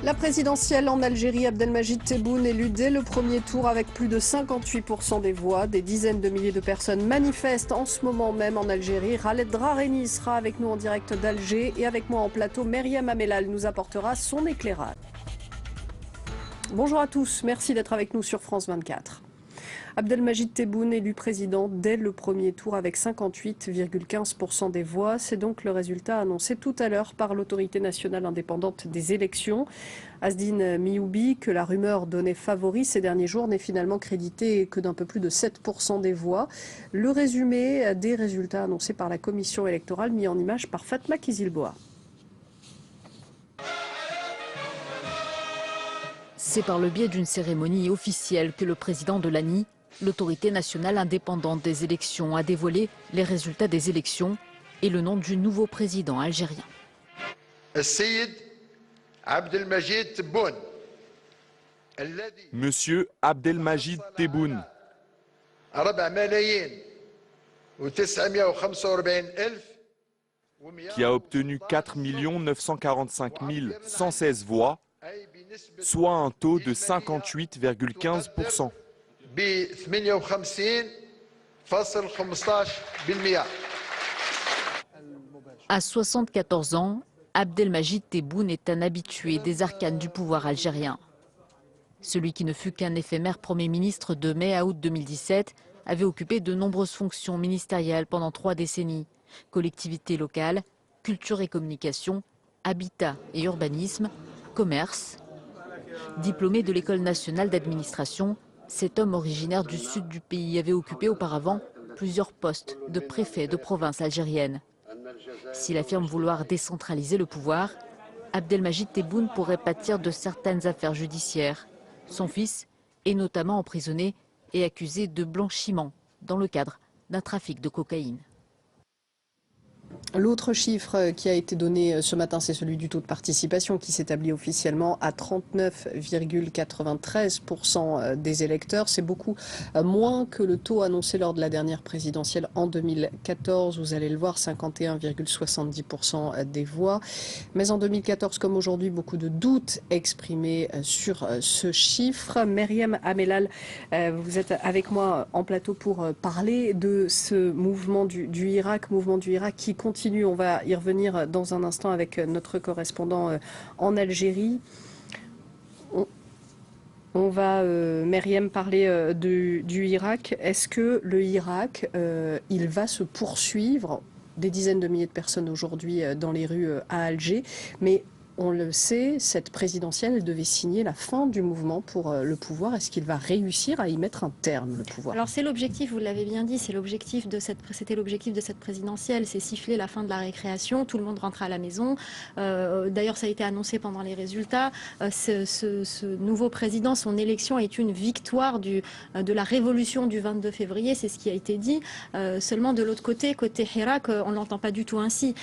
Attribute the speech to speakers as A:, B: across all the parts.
A: La présidentielle en Algérie, Abdelmajid Tebboune élu dès le premier tour avec plus de 58% des voix. Des dizaines de milliers de personnes manifestent en ce moment même en Algérie. Khaled Drareni sera avec nous en direct d'Alger et avec moi en plateau, Myriam Amellal nous apportera son éclairage. Bonjour à tous, merci d'être avec nous sur France 24. Abdelmajid Tebboune élu président dès le premier tour avec 58,15% des voix. C'est donc le résultat annoncé tout à l'heure par l'autorité nationale indépendante des élections. Asdine Mihoubi, que la rumeur donnait favori ces derniers jours, n'est finalement crédité que d'un peu plus de 7% des voix. Le résumé des résultats annoncés par la commission électorale mis en image par Fatma Kizilboa.
B: C'est par le biais d'une cérémonie officielle que le président de l'ANI, l'autorité nationale indépendante des élections, a dévoilé les résultats des élections et le nom du nouveau président algérien.
C: Monsieur Abdelmajid Tebboune, qui a obtenu 4 945 116 voix, soit un taux de 58,15%.
B: À 74 ans, Abdelmajid Tebboune est un habitué des arcanes du pouvoir algérien. Celui qui ne fut qu'un éphémère Premier ministre de mai à août 2017 avait occupé de nombreuses fonctions ministérielles pendant 3 décennies. Collectivités locales, culture et communication, habitat et urbanisme, commerce. Diplômé de l'École nationale d'administration, cet homme originaire du sud du pays avait occupé auparavant plusieurs postes de préfet de province algérienne. S'il affirme vouloir décentraliser le pouvoir, Abdelmajid Tebboune pourrait pâtir de certaines affaires judiciaires. Son fils est notamment emprisonné et accusé de blanchiment dans le cadre d'un trafic de cocaïne.
A: L'autre chiffre qui a été donné ce matin, c'est celui du taux de participation qui s'établit officiellement à 39,93% des électeurs. C'est beaucoup moins que le taux annoncé lors de la dernière présidentielle en 2014. Vous allez le voir, 51,70% des voix. Mais en 2014, comme aujourd'hui, beaucoup de doutes exprimés sur ce chiffre. Myriam Amellal, vous êtes avec moi en plateau pour parler de ce mouvement du Irak qui continue. On va y revenir dans un instant avec notre correspondant en Algérie. On va, Myriam, parler du Irak. Est-ce que le Irak, il va se poursuivre? Des dizaines de milliers de personnes aujourd'hui dans les rues à Alger, mais on le sait, cette présidentielle, elle devait signer la fin du mouvement pour le pouvoir. Est-ce qu'il va réussir à y mettre un terme, le pouvoir?
D: Alors c'est l'objectif, vous l'avez bien dit, c'était l'objectif de cette présidentielle, c'est siffler la fin de la récréation, tout le monde rentre à la maison. D'ailleurs, ça a été annoncé pendant les résultats. Ce nouveau président, son élection est une victoire de la révolution du 22 février, c'est ce qui a été dit. Seulement de l'autre côté Hirak, on ne l'entend pas du tout ainsi.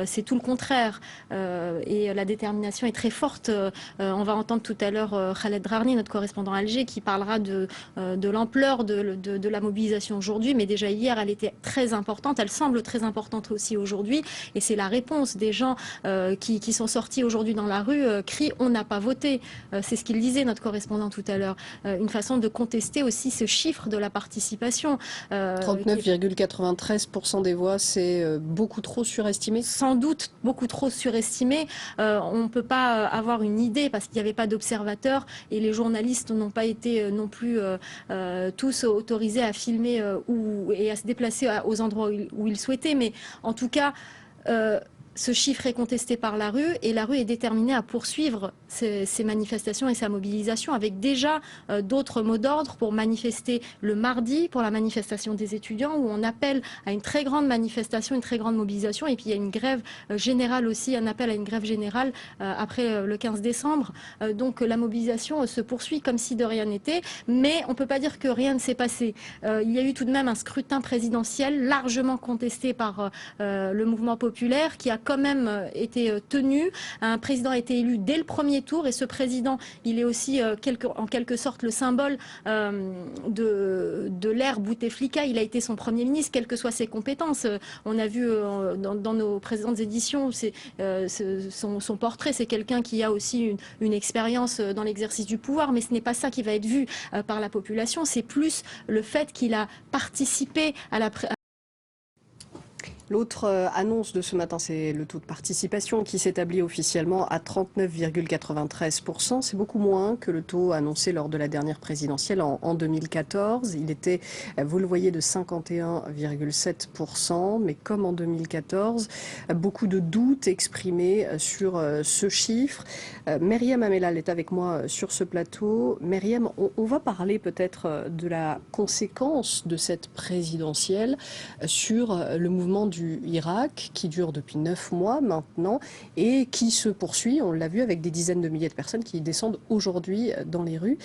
D: C'est tout le contraire. Et la détermination est très forte. On va entendre tout à l'heure Khaled Drareni, notre correspondant à Alger, qui parlera de l'ampleur de la mobilisation aujourd'hui. Mais déjà hier, elle était très importante. Elle semble très importante aussi aujourd'hui. Et c'est la réponse des gens qui sont sortis aujourd'hui dans la rue, crient « on n'a pas voté ». C'est ce qu'il disait, notre correspondant tout à l'heure. Une façon de contester aussi ce chiffre de la participation.
A: 39,93% des voix, c'est beaucoup trop surestimé?
D: Sans doute beaucoup trop surestimé. On ne peut pas avoir une idée parce qu'il n'y avait pas d'observateurs et les journalistes n'ont pas été non plus tous autorisés à filmer et à se déplacer aux endroits où ils souhaitaient. Mais en tout cas, ce chiffre est contesté par la rue et la rue est déterminée à poursuivre ces manifestations et sa mobilisation avec déjà d'autres mots d'ordre pour manifester le mardi pour la manifestation des étudiants où on appelle à une très grande manifestation, une très grande mobilisation et puis il y a une grève générale aussi, un appel à une grève générale après le 15 décembre. Donc la mobilisation se poursuit comme si de rien n'était, mais on ne peut pas dire que rien ne s'est passé. Il y a eu tout de même un scrutin présidentiel largement contesté par le mouvement populaire qui a quand même été tenu. Un président a été élu dès le premier tour et ce président, il est aussi en quelque sorte le symbole de l'ère Bouteflika. Il a été son Premier ministre, quelles que soient ses compétences. On a vu dans nos précédentes éditions son portrait. C'est quelqu'un qui a aussi une expérience dans l'exercice du pouvoir, mais ce n'est pas ça qui va être vu par la population. C'est plus le fait qu'il a participé à la...
A: L'autre annonce de ce matin, c'est le taux de participation qui s'établit officiellement à 39,93%. C'est beaucoup moins que le taux annoncé lors de la dernière présidentielle en 2014. Il était, vous le voyez, de 51,7%. Mais comme en 2014, beaucoup de doutes exprimés sur ce chiffre. Myriam Amellal est avec moi sur ce plateau. Myriam, on va parler peut-être de la conséquence de cette présidentielle sur le mouvement du Irak qui dure depuis 9 mois maintenant et qui se poursuit, on l'a vu, avec des dizaines de milliers de personnes qui descendent aujourd'hui dans les rues.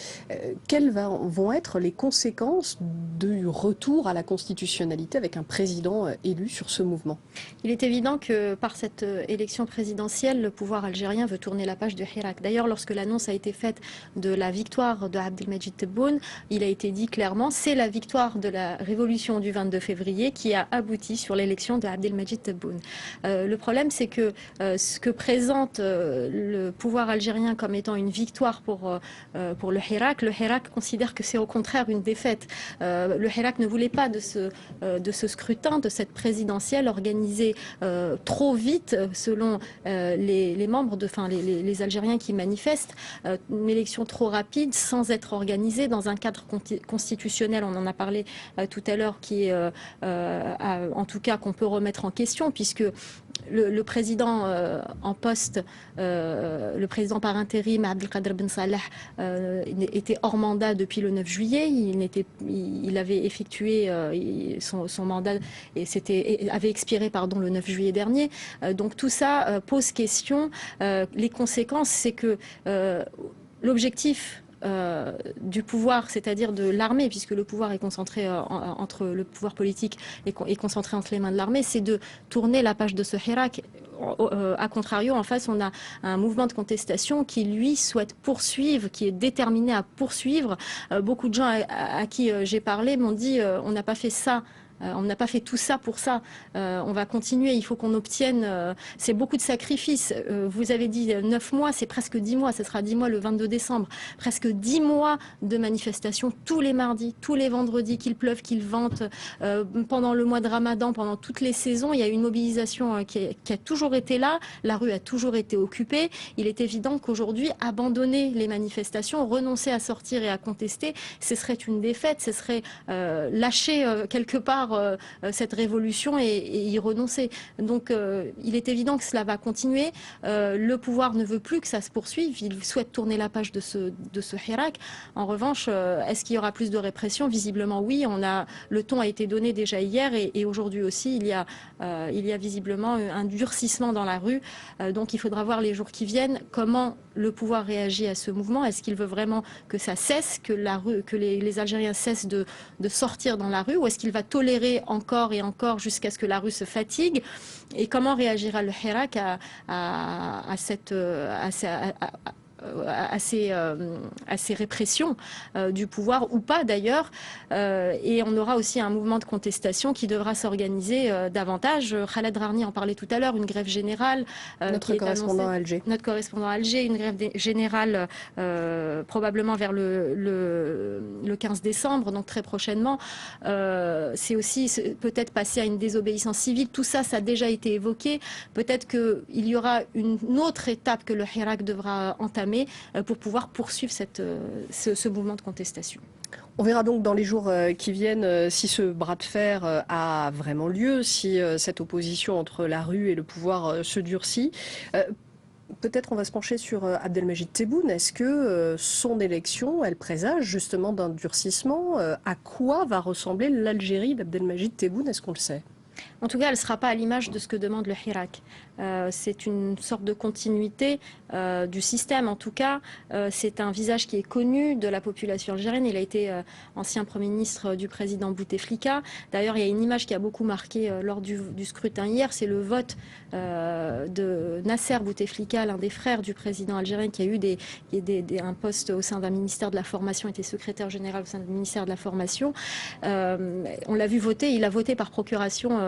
A: Quelles vont être les conséquences du retour à la constitutionnalité avec un président élu sur ce mouvement?
D: Il est évident que par cette élection présidentielle, le pouvoir algérien veut tourner la page du Hirak. D'ailleurs, lorsque l'annonce a été faite de la victoire de Abdelmajid Tebboune, il a été dit clairement, c'est la victoire de la révolution du 22 février qui a abouti sur l'élection de Abdelmajid Tebboune. Le problème, c'est que ce que présente le pouvoir algérien comme étant une victoire pour le Hirak considère que c'est au contraire une défaite. Le Hirak ne voulait pas de ce scrutin, de cette présidentielle organisée trop vite, selon les membres, les Algériens qui manifestent, une élection trop rapide, sans être organisée dans un cadre constitutionnel, on en a parlé tout à l'heure, qui est en tout cas qu'on peut remettre en question, puisque le président en poste, le président par intérim, Abdelkader Ben Salah, était hors mandat depuis le 9 juillet. Il avait effectué son mandat et avait expiré le 9 juillet dernier. Donc tout ça pose question. Les conséquences, c'est que l'objectif du pouvoir, c'est-à-dire de l'armée, puisque le pouvoir est concentré entre le pouvoir politique est concentré entre les mains de l'armée, c'est de tourner la page de ce Hirak. A contrario, en face, on a un mouvement de contestation qui, lui, souhaite poursuivre, qui est déterminé à poursuivre. Beaucoup de gens à qui j'ai parlé m'ont dit on n'a pas fait ça. On n'a pas fait tout ça pour ça. On va continuer. Il faut qu'on obtienne. C'est beaucoup de sacrifices. Vous avez dit 9 mois, c'est presque 10 mois. Ce sera 10 mois le 22 décembre. Presque 10 mois de manifestations tous les mardis, tous les vendredis, qu'il pleuve, qu'il vente. Pendant le mois de Ramadan, pendant toutes les saisons, il y a une mobilisation qui a toujours été là. La rue a toujours été occupée. Il est évident qu'aujourd'hui, abandonner les manifestations, renoncer à sortir et à contester, ce serait une défaite. Ce serait lâcher quelque part cette révolution et y renoncer. Donc il est évident que cela va continuer. Le pouvoir ne veut plus que ça se poursuive. Il souhaite tourner la page de ce Hirak. En revanche, est-ce qu'il y aura plus de répression? Visiblement oui. Le ton a été donné déjà hier et aujourd'hui aussi il y a visiblement un durcissement dans la rue. Donc il faudra voir les jours qui viennent comment le pouvoir réagit à ce mouvement. Est-ce qu'il veut vraiment que ça cesse, que les Algériens cessent de sortir dans la rue, ou est-ce qu'il va tolérer encore et encore jusqu'à ce que la rue se fatigue? Et comment réagira le Hirak à ces répressions du pouvoir, ou pas d'ailleurs. Et on aura aussi un mouvement de contestation qui devra s'organiser davantage. Khaled Rarni en parlait tout à l'heure, une grève générale.
A: Notre correspondant à Alger.
D: Notre correspondant à Alger, une grève générale probablement vers le 15 décembre, donc très prochainement. C'est aussi peut-être passer à une désobéissance civile. Tout ça, ça a déjà été évoqué. Peut-être qu'il y aura une autre étape que le Hirak devra entamer pour pouvoir poursuivre ce mouvement de contestation.
A: On verra donc dans les jours qui viennent si ce bras de fer a vraiment lieu, si cette opposition entre la rue et le pouvoir se durcit. Peut-être on va se pencher sur Abdelmajid Tebboune. Est-ce que son élection, elle présage justement d'un durcissement? À quoi va ressembler l'Algérie d'Abdelmajid Tebboune? Est-ce qu'on le sait?
D: En tout cas, elle ne sera pas à l'image de ce que demande le Hirak. C'est une sorte de continuité du système. En tout cas, c'est un visage qui est connu de la population algérienne. Il a été ancien Premier ministre du président Bouteflika. D'ailleurs, il y a une image qui a beaucoup marqué lors du scrutin hier, c'est le vote de Nasser Bouteflika, l'un des frères du président algérien, qui a eu un poste au sein d'un ministère de la formation, était secrétaire général au sein du ministère de la formation. On l'a vu voter, il a voté par procuration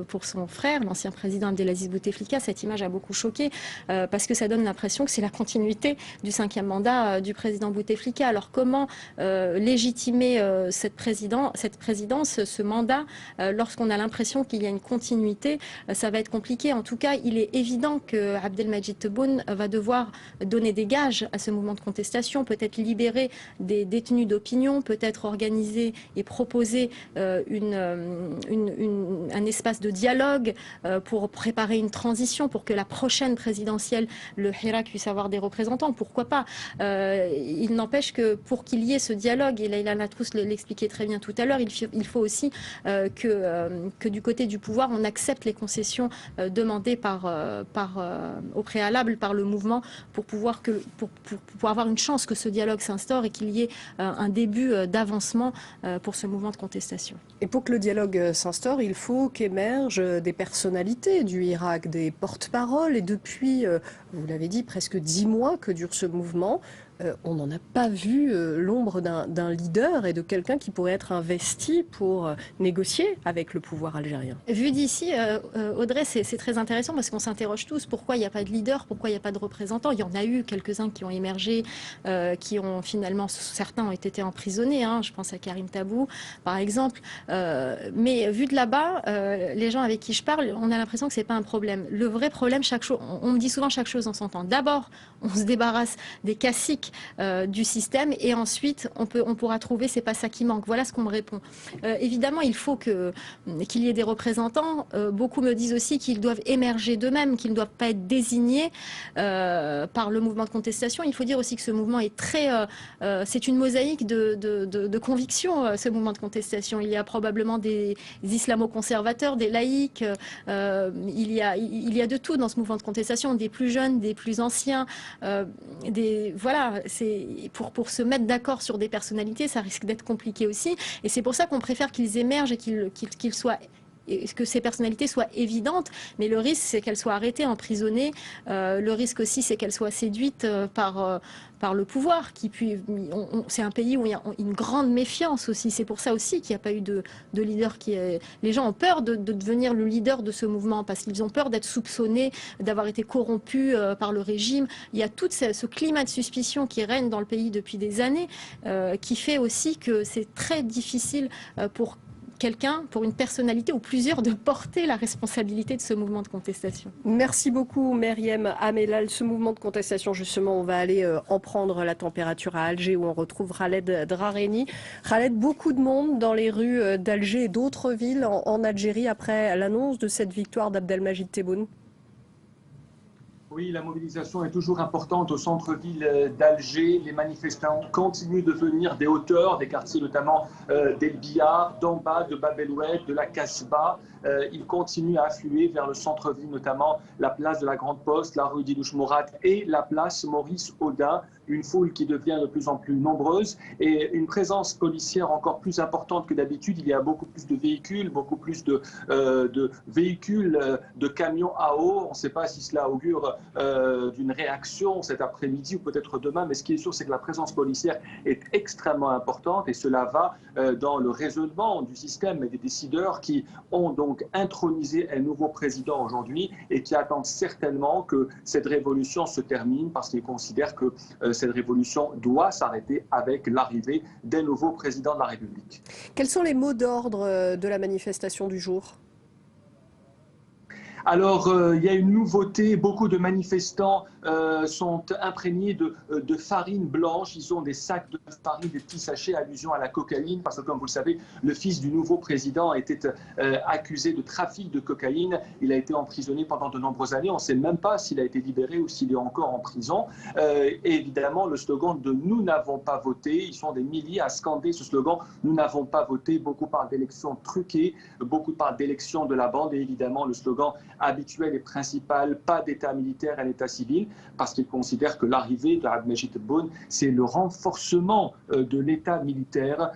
D: pour son frère, l'ancien président Abdelaziz Bouteflika. Cette image a beaucoup choqué parce que ça donne l'impression que c'est la continuité du 5e mandat du président Bouteflika. Alors comment légitimer cette présidence, ce mandat, lorsqu'on a l'impression qu'il y a une continuité? Ça va être compliqué. En tout cas, il est évident que Abdelmajid Tebboune va devoir donner des gages à ce mouvement de contestation, peut-être libérer des détenus d'opinion, peut-être organiser et proposer un espace de dialogue pour préparer une transition, pour que la prochaine présidentielle, le Hirak puisse avoir des représentants. Pourquoi pas? Il n'empêche que pour qu'il y ait ce dialogue, et Leïla Natrousse l'expliquait très bien tout à l'heure, il faut aussi que du côté du pouvoir, on accepte les concessions demandées au préalable par le mouvement pour pouvoir avoir une chance que ce dialogue s'instaure et qu'il y ait un début d'avancement pour ce mouvement de contestation.
A: Et pour que le dialogue s'instaure, il faut qu'émergent des personnalités du Hirak, des porte-paroles. Et depuis, vous l'avez dit, presque 10 mois que dure ce mouvement, on n'en a pas vu l'ombre d'un leader et de quelqu'un qui pourrait être investi pour négocier avec le pouvoir algérien.
D: Vu d'ici, Audrey, c'est très intéressant parce qu'on s'interroge tous pourquoi il n'y a pas de leader, pourquoi il n'y a pas de représentant. Il y en a eu quelques-uns qui ont émergé, qui ont finalement, certains ont été emprisonnés, hein, je pense à Karim Tabou par exemple. Mais vu de là-bas, les gens avec qui je parle, on a l'impression que ce n'est pas un problème. Le vrai problème, on me dit souvent chaque chose en son temps. D'abord, on se débarrasse des caciques du système et ensuite on pourra trouver, c'est pas ça qui manque. Voilà ce qu'on me répond. Évidemment, il faut qu'il y ait des représentants. Beaucoup me disent aussi qu'ils doivent émerger d'eux-mêmes, qu'ils ne doivent pas être désignés par le mouvement de contestation. Il faut dire aussi que ce mouvement est c'est une mosaïque de convictions, ce mouvement de contestation. Il y a probablement des islamo-conservateurs, des laïcs, il y a de tout dans ce mouvement de contestation, des plus jeunes, des plus anciens, voilà, pour se mettre d'accord sur des personnalités, ça risque d'être compliqué aussi. Et c'est pour ça qu'on préfère qu'ils émergent et que ces personnalités soient évidentes, mais le risque c'est qu'elles soient arrêtées, emprisonnées. Le risque aussi c'est qu'elles soient séduites par le pouvoir. C'est un pays où il y a une grande méfiance aussi. C'est pour ça aussi qu'il n'y a pas eu de leader Les gens ont peur de devenir le leader de ce mouvement parce qu'ils ont peur d'être soupçonnés, d'avoir été corrompus par le régime. Il y a tout ce climat de suspicion qui règne dans le pays depuis des années qui fait aussi que c'est très difficile pour une personnalité ou plusieurs, de porter la responsabilité de ce mouvement de contestation.
A: Merci beaucoup Meriem Amelal. Ce mouvement de contestation, justement, on va aller en prendre la température à Alger où on retrouve Khaled Drareni. Khaled, beaucoup de monde dans les rues d'Alger et d'autres villes en Algérie après l'annonce de cette victoire d'Abdelmajid Tebboune.
E: Oui, la mobilisation est toujours importante au centre-ville d'Alger. Les manifestants continuent de venir des hauteurs, des quartiers notamment d'El Bia, d'en bas, de Bab El Oued, de la Kasbah. Ils continuent à affluer vers le centre-ville, notamment la place de la Grande Poste, la rue Didouche Mourad et la place Maurice Audin. Une foule qui devient de plus en plus nombreuse et une présence policière encore plus importante que d'habitude. Il y a beaucoup plus de véhicules, beaucoup plus de véhicules, de camions à eau. On ne sait pas si cela augure d'une réaction cet après-midi ou peut-être demain, mais ce qui est sûr, c'est que la présence policière est extrêmement importante et cela va dans le raisonnement du système et des décideurs qui ont donc intronisé un nouveau président aujourd'hui et qui attendent certainement que cette révolution se termine parce qu'ils considèrent que cette révolution doit s'arrêter avec l'arrivée d'un nouveau président de la République.
A: Quels sont les mots d'ordre de la manifestation du jour ?
E: Alors, il y a une nouveauté, beaucoup de manifestants sont imprégnés de farine blanche. Ils ont des sacs de farine, des petits sachets, allusion à la cocaïne, parce que comme vous le savez, le fils du nouveau président était accusé de trafic de cocaïne. Il a été emprisonné pendant de nombreuses années. On ne sait même pas s'il a été libéré ou s'il est encore en prison. Et évidemment, le slogan de « Nous n'avons pas voté », ils sont des milliers à scander ce slogan « Nous n'avons pas voté ». Beaucoup parlent d'élections truquées, beaucoup parlent d'élections de la bande et évidemment le slogan habituel et principal, pas d'État militaire, un État civil, parce qu'ils considèrent que l'arrivée de Abdelmajid Tebboune, c'est le renforcement de l'État militaire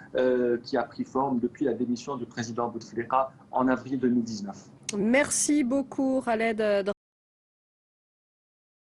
E: qui a pris forme depuis la démission du président Bouteflika en avril 2019.
A: Merci beaucoup, Khaled.